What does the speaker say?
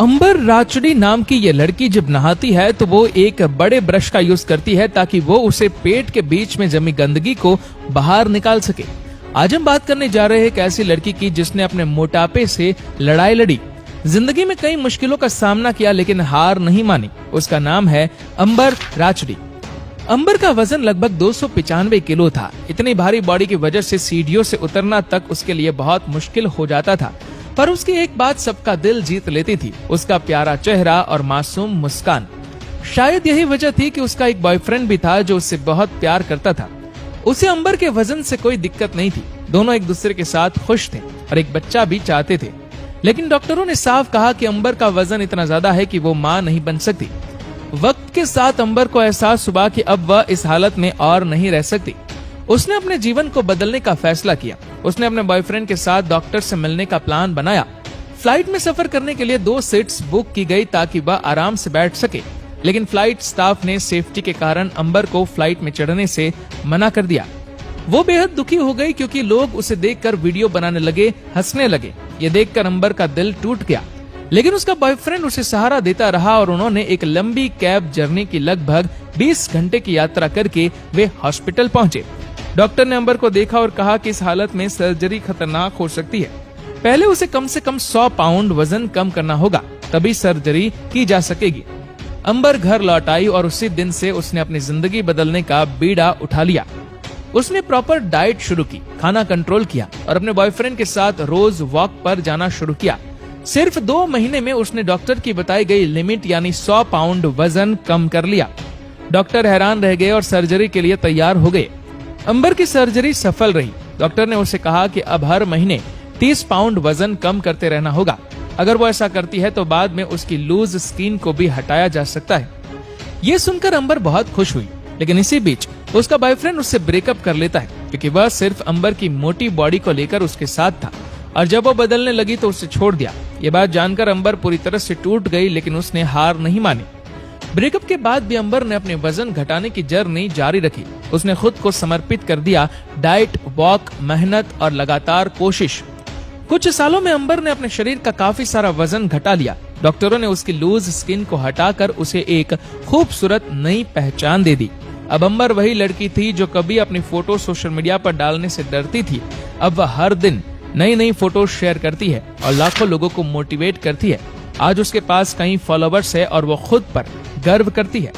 अंबर राचड़ी नाम की ये लड़की जब नहाती है तो वो एक बड़े ब्रश का यूज करती है ताकि वो उसे पेट के बीच में जमी गंदगी को बाहर निकाल सके। आज हम बात करने जा रहे हैं एक ऐसी लड़की की जिसने अपने मोटापे से लड़ाई लड़ी, जिंदगी में कई मुश्किलों का सामना किया लेकिन हार नहीं मानी। उसका नाम है अंबर राचड़ी। अंबर का वजन लगभग 295 किलो था। इतनी भारी बॉडी की वजह से सीढ़ियों से उतरना तक उसके लिए बहुत मुश्किल हो जाता था, पर उसकी एक बात सबका दिल जीत लेती थी, उसका प्यारा चेहरा और मासूम मुस्कान। शायद यही वजह थी कि उसका एक बॉयफ्रेंड भी था जो उससे बहुत प्यार करता था। उसे अंबर के वजन से कोई दिक्कत नहीं थी, दोनों एक दूसरे के साथ खुश थे और एक बच्चा भी चाहते थे। लेकिन डॉक्टरों ने साफ कहा कि अंबर का वजन इतना ज्यादा है कि वो मां नहीं बन सकती। वक्त के साथ अंबर को एहसास हुआ कि अब वह इस हालत में और नहीं रह सकती। उसने अपने जीवन को बदलने का फैसला किया। उसने अपने बॉयफ्रेंड के साथ डॉक्टर से मिलने का प्लान बनाया। फ्लाइट में सफर करने के लिए 2 सीट्स बुक की गई ताकि वह आराम से बैठ सके, लेकिन फ्लाइट स्टाफ ने सेफ्टी के कारण अंबर को फ्लाइट में चढ़ने से मना कर दिया। वो बेहद दुखी हो गई क्योंकि लोग उसे देखकर वीडियो बनाने लगे, हंसने लगे। ये देखकर अंबर का दिल टूट गया, लेकिन उसका बॉयफ्रेंड उसे सहारा देता रहा और उन्होंने एक लंबी कैब जर्नी की लगभग 20 घंटे की यात्रा करके वे हॉस्पिटल पहुंचे। डॉक्टर ने अंबर को देखा और कहा कि इस हालत में सर्जरी खतरनाक हो सकती है। पहले उसे कम से कम 100 पाउंड वजन कम करना होगा, तभी सर्जरी की जा सकेगी। अंबर घर लौट आई और उसी दिन से उसने अपनी जिंदगी बदलने का बीड़ा उठा लिया। उसने प्रॉपर डाइट शुरू की, खाना कंट्रोल किया और अपने बॉयफ्रेंड के साथ रोज वॉक पर जाना शुरू किया। सिर्फ 2 महीने में उसने डॉक्टर की बताई गई लिमिट यानी 100 पाउंड वजन कम कर लिया। डॉक्टर हैरान रह गए और सर्जरी के लिए तैयार हो गए। अंबर की सर्जरी सफल रही। डॉक्टर ने उसे कहा कि अब हर महीने 30 पाउंड वजन कम करते रहना होगा। अगर वो ऐसा करती है तो बाद में उसकी लूज स्किन को भी हटाया जा सकता है। ये सुनकर अंबर बहुत खुश हुई, लेकिन इसी बीच उसका बॉयफ्रेंड उससे ब्रेकअप कर लेता है क्योंकि वह सिर्फ अंबर की मोटी बॉडी को लेकर उसके साथ था और जब वो बदलने लगी तो उसे छोड़ दिया। ये बात जानकर अंबर पूरी तरह से टूट गई, लेकिन उसने हार नहीं मानी। ब्रेकअप के बाद भी अंबर ने अपने वजन घटाने की जर्नी जारी रखी। उसने खुद को समर्पित कर दिया, डाइट, वॉक, मेहनत और लगातार कोशिश। कुछ सालों में अंबर ने अपने शरीर का काफी सारा वजन घटा लिया। डॉक्टरों ने उसकी लूज स्किन को हटाकर उसे एक खूबसूरत नई पहचान दे दी। अब अंबर वही लड़की थी जो कभी अपनी फोटो सोशल मीडिया पर डालने से डरती थी। अब वह हर दिन नई नई फोटो शेयर करती है और लाखों लोगों को मोटिवेट करती है। आज उसके पास कई फॉलोवर्स है और वो खुद पर गर्व करती है।